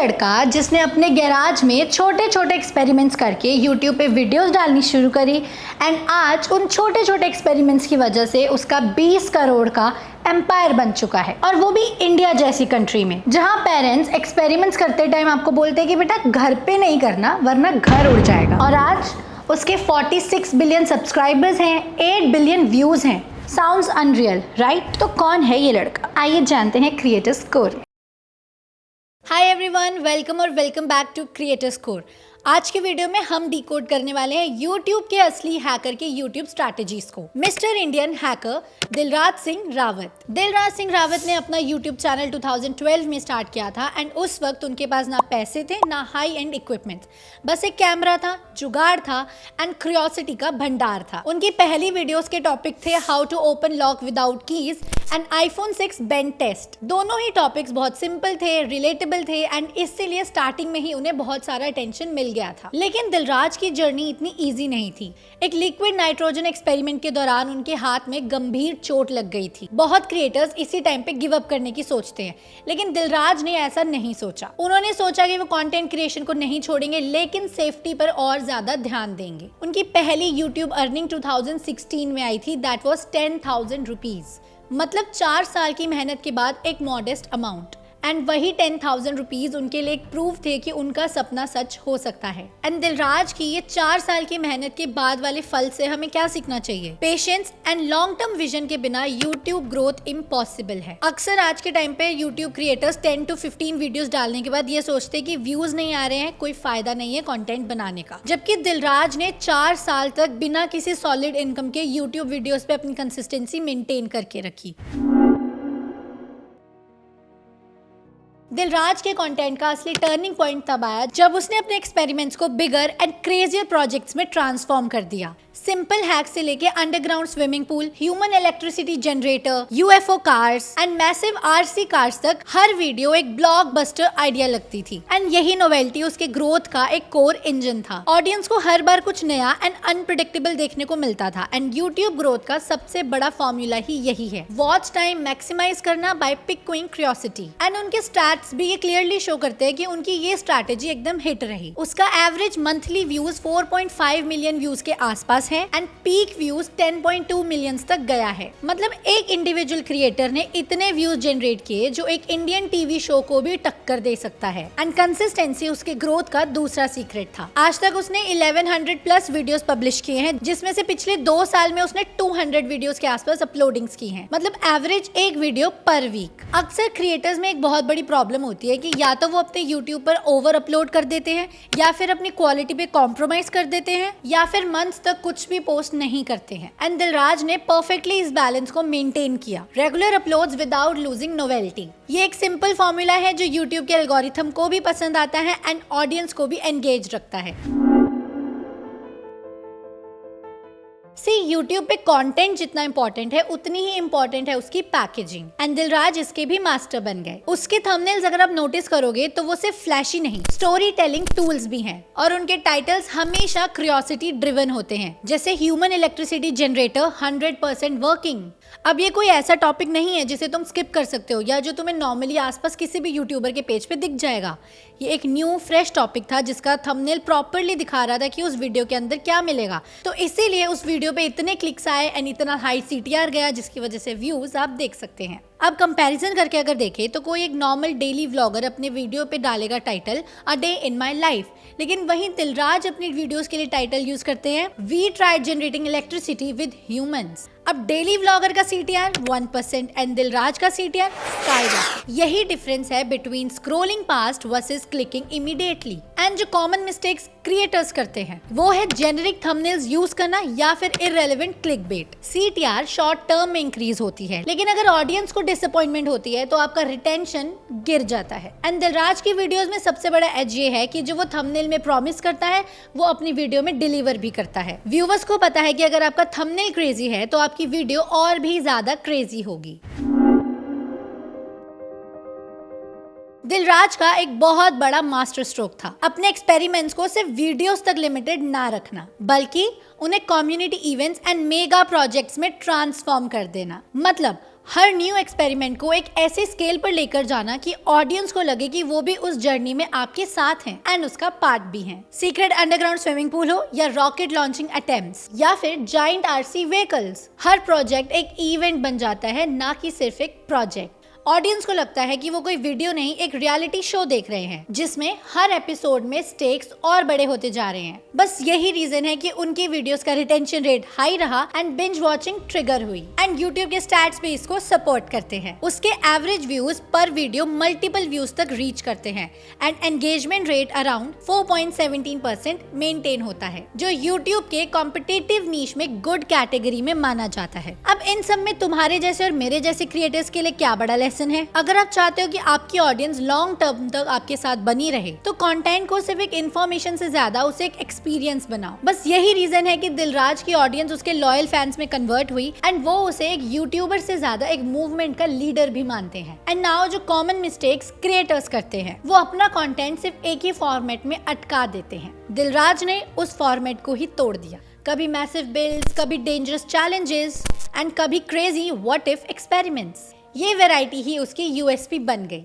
लड़का जिसने अपने गैराज में छोटे छोटे एक्सपेरिमेंट्स करके यूट्यूब पे वीडियोस डालनी शुरू करी एंड आज उन छोटे छोटे एक्सपेरिमेंट्स की वजह से उसका 20 करोड़ का एम्पायर बन चुका है, और वो भी इंडिया जैसी कंट्री में जहां पेरेंट्स एक्सपेरिमेंट्स करते टाइम आपको बोलते हैं कि बेटा घर पे नहीं करना वरना घर उड़ जाएगा। और आज उसके 46 बिलियन सब्सक्राइबर्स हैं, 8 बिलियन व्यूज हैं। Sounds unreal, right? तो कौन है ये लड़का, आइए जानते हैं creator score. Hi everyone, welcome और welcome back to creator score. आज के वीडियो में हम डिकोड करने वाले हैं YouTube के असली हैकर के YouTube स्ट्रैटेजीज को। Mister Indian hacker Dilraj Singh Rawat. Dilraj Singh Rawat ने अपना YouTube चैनल 2012 में स्टार्ट किया था एंड उस वक्त उनके पास ना पैसे थे ना हाई एंड इक्विपमेंट, बस एक कैमरा था, जुगाड़ था एंड क्यूरियोसिटी का भंडार था। उनकी पहली वीडियोस के टॉपिक थे how to open lock without keys and iPhone 6 bend test. दोनों ही टॉपिक्स बहुत सिंपल थे, रिलेटेबल थे एंड इसीलिए स्टार्टिंग में ही उन्हें बहुत सारा अटेंशन मिल गया था। लेकिन दिलराज की जर्नी इतनी इजी नहीं थी। एक लिक्विड नाइट्रोजन एक्सपेरिमेंट के दौरान उनके हाथ में गंभीर चोट लग गई थी। बहुत क्रिएटर्स इसी टाइम पे गिव अप करने की सोचते हैं, लेकिन दिलराज ने ऐसा नहीं सोचा। उन्होंने सोचा कि वो कंटेंट क्रिएशन को नहीं छोड़ेंगे लेकिन सेफ्टी पर और ज्यादा ध्यान देंगे। उनकी पहली यूट्यूब अर्निंग 2016 में आई थी, दैट वाज 10,000 रुपीज, मतलब 4 साल की मेहनत के बाद एक मॉडेस्ट अमाउंट। एंड वही 10,000 रुपीज उनके लिए एक प्रूफ थे कि उनका सपना सच हो सकता है। एंड दिलराज की ये 4 साल की मेहनत के बाद वाले फल से हमें क्या सीखना चाहिए? Patience and long term vision के बिना यूट्यूब ग्रोथ इम्पॉसिबल है। अक्सर आज के टाइम पे यूट्यूब क्रिएटर्स 10 to 15 वीडियोस डालने के बाद ये सोचते हैं कि व्यूज नहीं आ रहे हैं, कोई फायदा नहीं है कंटेंट बनाने का। जबकि दिलराज ने 4 साल तक बिना किसी सॉलिड इनकम के यूट्यूब वीडियोस पे अपनी कंसिस्टेंसी मेंटेन करके रखी। दिलराज के कंटेंट का असली टर्निंग पॉइंट तब आया जब उसने अपने एक्सपेरिमेंट्स को बिगर एंड क्रेजियर प्रोजेक्ट्स में ट्रांसफॉर्म कर दिया। सिंपल हैक से लेके underground swimming pool, human electricity generator, UFO cars and massive RC cars तक हर वीडियो एक ब्लॉकबस्टर आइडिया लगती थी। एंड यही नोवेल्टी उसके ग्रोथ का एक कोर इंजन था। ऑडियंस को हर बार कुछ नया एंड अनप्रिडिक्टेबल देखने को मिलता था एंड यूट्यूब ग्रोथ का सबसे बड़ा फॉर्मूला ही यही है, वॉच टाइम मैक्सिमाइज करना बाय पिकिंग क्यूरियोसिटी। एंड उनके स्टैट्स भी ये क्लियरली शो करते हैं कि उनकी ये स्ट्रैटेजी एकदम हिट रही। उसका average monthly views 4.5 million views के आसपास है एंड पीक व्यूज 10.2 मिलियन तक गया है। मतलब एक इंडिविजुअल क्रिएटर ने इतने व्यूज जनरेट किए जो एक इंडियन टीवी शो को भी टक्कर दे सकता है। एंड कंसिस्टेंसी उसके ग्रोथ का दूसरा सीक्रेट था। आज तक उसने 1100 प्लस वीडियोस पब्लिश किए हैं, जिसमें से पिछले 2 साल में उसने 200 वीडियोस के आसपास अपलोडिंग्स की हैं। मतलब एवरेज एक वीडियो पर वीक। अक्सर क्रिएटर्स में एक बहुत बड़ी प्रॉब्लम होती है कि या तो वो अपने यूट्यूब पर ओवर अपलोड कर देते हैं, या फिर अपनी क्वालिटी पे कॉम्प्रोमाइज कर देते हैं, या फिर मंथ्स तक कुछ भी पोस्ट नहीं करते हैं। एंड दिलराज ने परफेक्टली इस बैलेंस को मेंटेन किया। Regular uploads without losing novelty. ये एक सिंपल फॉर्मूला है जो यूट्यूब के एल्गोरिथम को भी पसंद आता है एंड ऑडियंस को भी एंगेज रखता है। YouTube पे कंटेंट जितना इंपॉर्टेंट है उतनी ही इंपॉर्टेंट है उसकी पैकेजिंग। एंड दिलराज इसके भी मास्टर बन गए। उसके थंबनेल्स अगर आप नोटिस करोगे तो वो सिर्फ फ्लैशी नहीं, स्टोरी टेलिंग टूल्स भी हैं। और उनके टाइटल्स हमेशा क्यूरियोसिटी ड्रिवन होते हैं, जैसे ह्यूमन इलेक्ट्रिसिटी जनरेटर 100% वर्किंग। अब ये कोई ऐसा टॉपिक नहीं है जिसे तुम स्किप कर सकते हो या जो तुम्हें नॉर्मली आसपास किसी भी यूट्यूबर के पेज पे दिख जाएगा। ये एक न्यू फ्रेश टॉपिक था जिसका थंबनेल प्रॉपरली दिखा रहा था कि उस वीडियो के अंदर क्या मिलेगा। तो इसीलिए उस वीडियो पे इतने क्लिक्स आए एंड इतना हाई CTR गया, जिसकी वजह से व्यूज आप देख सकते हैं। अब कंपैरिजन करके अगर देखें तो कोई एक नॉर्मल डेली व्लॉगर अपने वीडियो पे डालेगा title a day in my life, लेकिन वहीं दिलराज अपनी वीडियोस के लिए टाइटल यूज करते हैं we tried generating electricity with humans. अब डेली व्लॉगर का CTR 1% एंड दिलराज का CTR स्काईरॉकेट। यही डिफरेंस है between scrolling past versus clicking immediately. And जो कॉमन मिस्टेक्स क्रिएटर्स करते हैं वो है जेनेरिक थंबनेल्स यूज करना या फिर irrelevant clickbait. CTR short term में इंक्रीज होती है, लेकिन अगर ऑडियंस को डिसअपॉइंटमेंट होती है तो आपका रिटेंशन गिर जाता है। एंड दिलराज की वीडियोस में सबसे बड़ा एज ये है कि जो वो थंबनेल में प्रॉमिस करता है वो अपनी वीडियो में डिलीवर भी करता है। व्यूअर्स को पता है कि अगर आपका थंबनेल क्रेजी है तो आपकी वीडियो और भी ज्यादा क्रेजी होगी। दिलराज का एक बहुत बड़ा मास्टर स्ट्रोक था अपने एक्सपेरिमेंट्स को सिर्फ वीडियोस तक लिमिटेड ना रखना, बल्कि उन्हें community events and mega projects में ट्रांसफॉर्म कर देना। मतलब हर न्यू एक्सपेरिमेंट को एक ऐसे स्केल पर लेकर जाना कि ऑडियंस को लगे कि वो भी उस जर्नी में आपके साथ हैं एंड उसका पार्ट भी हैं। सीक्रेट अंडरग्राउंड स्विमिंग पूल हो या रॉकेट लॉन्चिंग अटेम्प्ट्स या फिर जायंट आरसी व्हीकल्स, हर प्रोजेक्ट एक इवेंट बन जाता है, ना कि सिर्फ एक प्रोजेक्ट। ऑडियंस को लगता है कि वो कोई वीडियो नहीं, एक रियलिटी शो देख रहे हैं जिसमें हर एपिसोड में स्टेक्स और बड़े होते जा रहे हैं। बस यही रीजन है कि उनकी वीडियोस का रिटेंशन रेट हाई रहा एंड बिंज वॉचिंग ट्रिगर हुई एंड यूट्यूब के स्टैट्स भी इसको सपोर्ट करते हैं। उसके एवरेज व्यूज पर वीडियो मल्टीपल व्यूज तक रीच करते हैं and engagement rate around 4.17% maintain होता है, जो यूट्यूब के कॉम्पिटिटिव नीश में गुड कैटेगरी में माना जाता है। अब इन सब में तुम्हारे जैसे और मेरे जैसे क्रिएटर्स के लिए क्या बड़ा लेसन है। अगर आप चाहते हो कि आपकी ऑडियंस लॉन्ग टर्म तक आपके साथ बनी रहे तो कंटेंट को सिर्फ एक इन्फॉर्मेशन से ज्यादा उसे एक एक्सपीरियंस बनाओ। बस यही रीजन है कि दिलराज की ऑडियंस उसके लॉयल फैंस में कन्वर्ट हुई एंड वो उसे एक यूट्यूबर से ज्यादा एक मूवमेंट का लीडर भी मानते हैं। एंड नाउ जो कॉमन मिस्टेक्स क्रिएटर्स करते हैं वो अपना कंटेंट सिर्फ एक ही फॉर्मेट में अटका देते हैं। दिलराज ने उस फॉर्मेट को ही तोड़ दिया। कभी मैसिव बिल्ड्स, कभी डेंजरस चैलेंजेस एंड कभी क्रेजी व्हाट इफ एक्सपेरिमेंट्स। ये वैरायटी ही उसकी यूएसपी बन गई।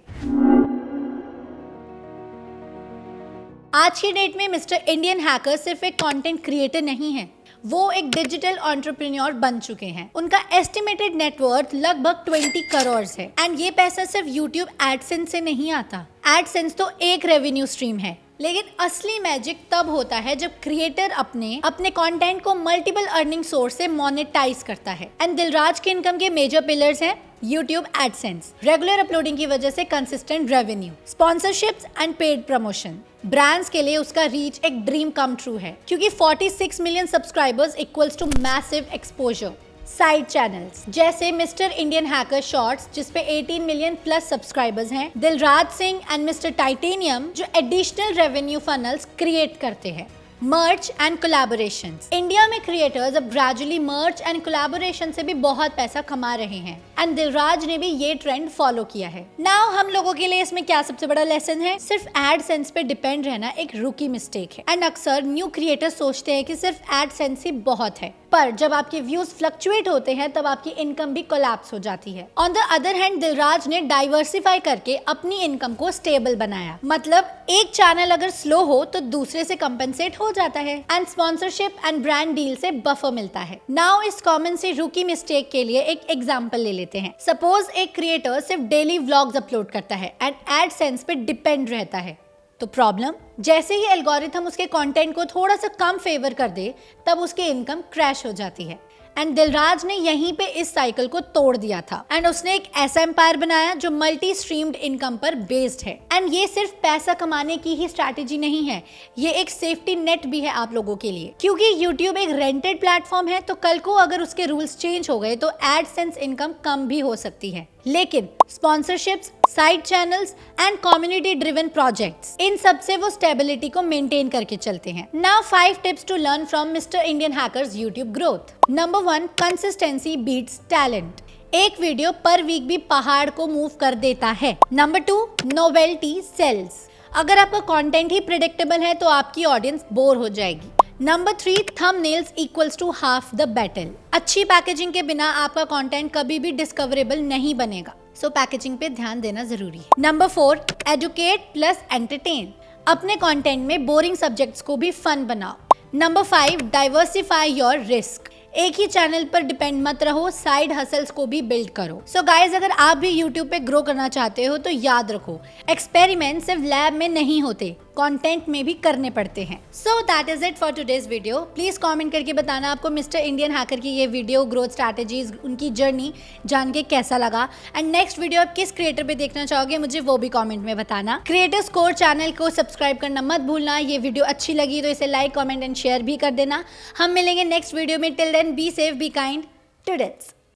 आज की डेट में मिस्टर इंडियन हैकर सिर्फ एक कंटेंट क्रिएटर नहीं है, वो एक डिजिटल एंटरप्रेन्योर बन चुके हैं। उनका एस्टिमेटेड नेटवर्थ लगभग 20 करोड़ है एंड ये पैसा सिर्फ यूट्यूब एडसेंस से नहीं आता। एडसेंस तो एक रेवेन्यू स्ट्रीम है, लेकिन असली मैजिक तब होता है जब क्रिएटर अपने कंटेंट को मल्टीपल अर्निंग सोर्स से मोनेटाइज करता है। एंड दिलराज के इनकम के मेजर पिलर्स हैं यूट्यूब एडसेंस, रेगुलर अपलोडिंग की वजह से consistent revenue, sponsorships and paid promotion. Brands के लिए उसका रीच एक ड्रीम कम ट्रू है क्योंकि 46 million subscribers equals to massive exposure. Side channels जैसे मिस्टर इंडियन हैकर शॉर्ट्स जिसपे 18 मिलियन प्लस सब्सक्राइबर्स हैं, Dilraj Singh and mister titanium जो एडिशनल रेवेन्यू फनल्स क्रिएट करते हैं। Merch and collaborations. इंडिया में क्रिएटर्स अब ग्रेजुअली मर्च एंड कोलैबोरेशन से भी बहुत पैसा कमा रहे हैं एंड दिलराज ने भी ये ट्रेंड फॉलो किया है। नाउ हम लोगों के लिए इसमें क्या सबसे बड़ा लेसन है? सिर्फ एडसेंस पे डिपेंड रहना एक रूकी मिस्टेक है एंड अक्सर न्यू क्रिएटर्स सोचते हैं कि सिर्फ एडसेंस ही बहुत है, पर जब आपके व्यूज फ्लक्चुएट होते हैं तब आपकी इनकम भी कोलैप्स हो जाती है। On the other hand Dilraj ने डाइवर्सिफाई करके अपनी इनकम को स्टेबल बनाया, मतलब एक चैनल अगर स्लो हो तो दूसरे से कंपेंसेट हो जाता है and sponsorship and brand deal से बफर मिलता है। नाउ इस कॉमन से रूकी मिस्टेक के लिए एक एग्जांपल ले लेते हैं। सपोज एक क्रिएटर सिर्फ डेली व्लॉग्स अपलोड करता है एंड एडसेंस पे डिपेंड रहता है, तो प्रॉब्लम जैसे ही एल्गोरिथम उसके कंटेंट को थोड़ा सा कम फेवर कर दे तब उसकी इनकम क्रैश हो जाती है। एंड दिलराज ने यहीं पे इस साइकिल को तोड़ दिया था एंड उसने एक ऐसा एम्पायर बनाया जो मल्टी स्ट्रीम्ड इनकम पर बेस्ड है। एंड ये सिर्फ पैसा कमाने की ही स्ट्रैटेजी नहीं है, ये एक सेफ्टी नेट भी है आप लोगों के लिए, क्योंकि यूट्यूब एक रेंटेड प्लेटफॉर्म है तो कल को अगर उसके रूल्स चेंज हो गए तो एडसेंस इनकम कम भी हो सकती है, लेकिन sponsorships, side channels and community driven projects, इन सब से वो स्टेबिलिटी को मेंटेन करके चलते हैं। Now 5 tips to learn from mister Indian hackers YouTube growth. Number 1, consistency beats talent. एक वीडियो पर वीक भी पहाड़ को मूव कर देता है। Number 2, novelty sells. अगर आपका कंटेंट ही प्रिडिक्टेबल है तो आपकी ऑडियंस बोर हो जाएगी। Number 3, thumbnails equals to half the battle. अच्छी पैकेजिंग के बिना आपका कंटेंट कभी भी डिस्कवरेबल नहीं बनेगा, सो पैकेजिंग पे ध्यान देना जरूरी है। Number 4, educate plus entertain. अपने कंटेंट में बोरिंग सब्जेक्ट्स को भी फन बनाओ। Number 5, diversify your risk. एक ही चैनल पर डिपेंड मत रहो, साइड हसल्स को भी बिल्ड करो। सो गाइज, अगर आप भी यूट्यूब पे ग्रो करना चाहते हो तो याद रखो, एक्सपेरिमेंट सिर्फ लैब में नहीं होते, कंटेंट में भी करने पड़ते हैं। So that is it for today's video. Please comment करके बताना आपको मिस्टर इंडियन हैकर की ये वीडियो, ग्रोथ स्ट्रैटेजीज, उनकी जर्नी जान के कैसा लगा एंड नेक्स्ट वीडियो आप किस क्रिएटर पे देखना चाहोगे मुझे वो भी कमेंट में बताना। क्रिएटर्स कोर चैनल को सब्सक्राइब करना मत भूलना। ये वीडियो अच्छी लगी तो इसे लाइक, कमेंट एंड शेयर भी कर देना। हम मिलेंगे नेक्स्ट वीडियो में। Till then be safe, be kind, टुडेट्स।